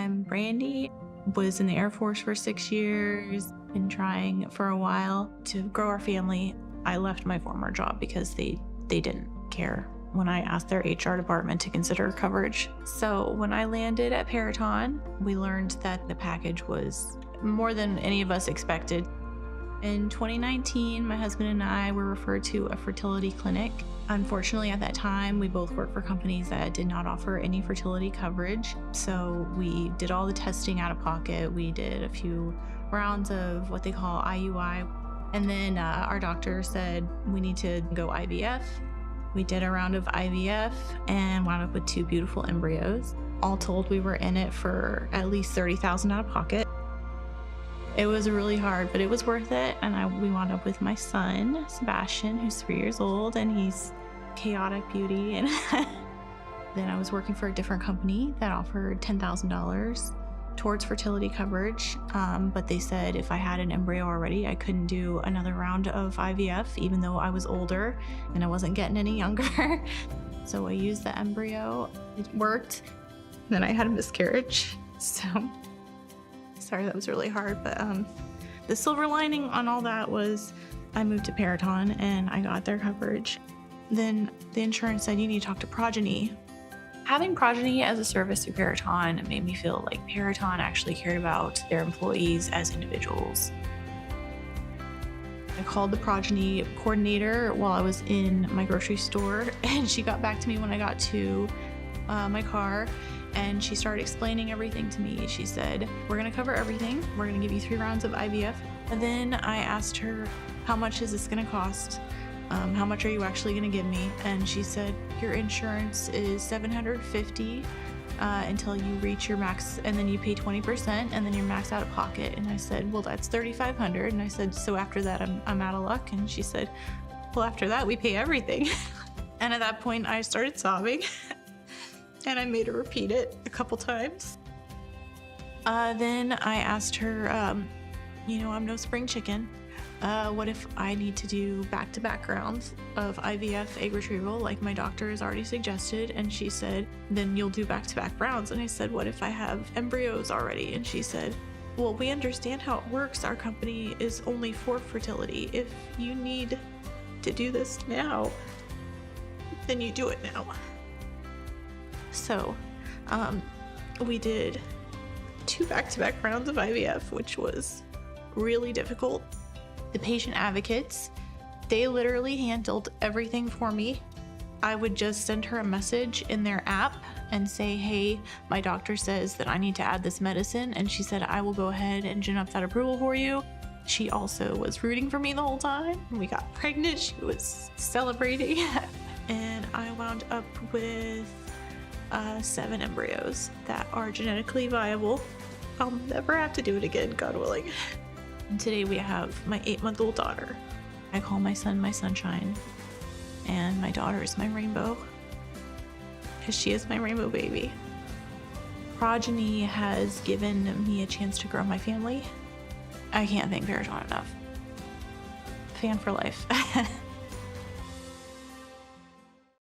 I'm Brandy, was in the Air Force for 6 years, been trying for a while to grow our family. I left my former job because they didn't care when I asked their HR department to consider coverage. So when I landed at Peraton, we learned that the package was more than any of us expected. In 2019, my husband and I were referred to a fertility clinic. Unfortunately, at that time, we both worked for companies that did not offer any fertility coverage. So we did all the testing out of pocket. We did a few rounds of what they call IUI. And then our doctor said we need to go IVF. We did a round of IVF and wound up with 2 beautiful embryos. All told, we were in it for at least $30,000 out of pocket. It was really hard, but it was worth it. And we wound up with my son, Sebastian, who's 3 years old, and he's chaotic beauty. And then I was working for a different company that offered $10,000 towards fertility coverage. But they said if I had an embryo already, I couldn't do another round of IVF, even though I was older and I wasn't getting any younger. So I used the embryo. It worked. Then I had a miscarriage. So sorry, that was really hard. But the silver lining on all that was I moved to Peraton and I got their coverage. Then the insurance said you need to talk to Progyny. Having Progyny as a service through Peraton made me feel like Peraton actually cared about their employees as individuals. I called the Progyny coordinator while I was in my grocery store, and she got back to me when I got to my car, and she started explaining everything to me. She said, we're gonna cover everything. We're gonna give you 3 rounds of IVF. And then I asked her, how much is this gonna cost? How much are you actually gonna give me? And she said, your insurance is $750 until you reach your max, and then you pay 20%, and then you're max out of pocket. And I said, well, that's $3,500. And I said, so after that, I'm out of luck. And she said, well, after that, we pay everything. And at that point, I started sobbing. And I made her repeat it a couple times. Then I asked her, I'm no spring chicken. What if I need to do back-to-back rounds of IVF egg retrieval like my doctor has already suggested? And she said, then you'll do back-to-back rounds. And I said, what if I have embryos already? And she said, well, we understand how it works. Our company is only for fertility. If you need to do this now, then you do it now. So we did 2 back-to-back rounds of IVF, which was really difficult. The patient advocates, they literally handled everything for me. I would just send her a message in their app and say, hey, my doctor says that I need to add this medicine. And she said, I will go ahead and gin up that approval for you. She also was rooting for me the whole time. When we got pregnant, she was celebrating. And I wound up with 7 embryos that are genetically viable. I'll never have to do it again, God willing. And today we have my 8-month-old daughter. I call my son my sunshine, and my daughter is my rainbow, because she is my rainbow baby. Progyny has given me a chance to grow my family. I can't thank Peraton enough. Fan for life.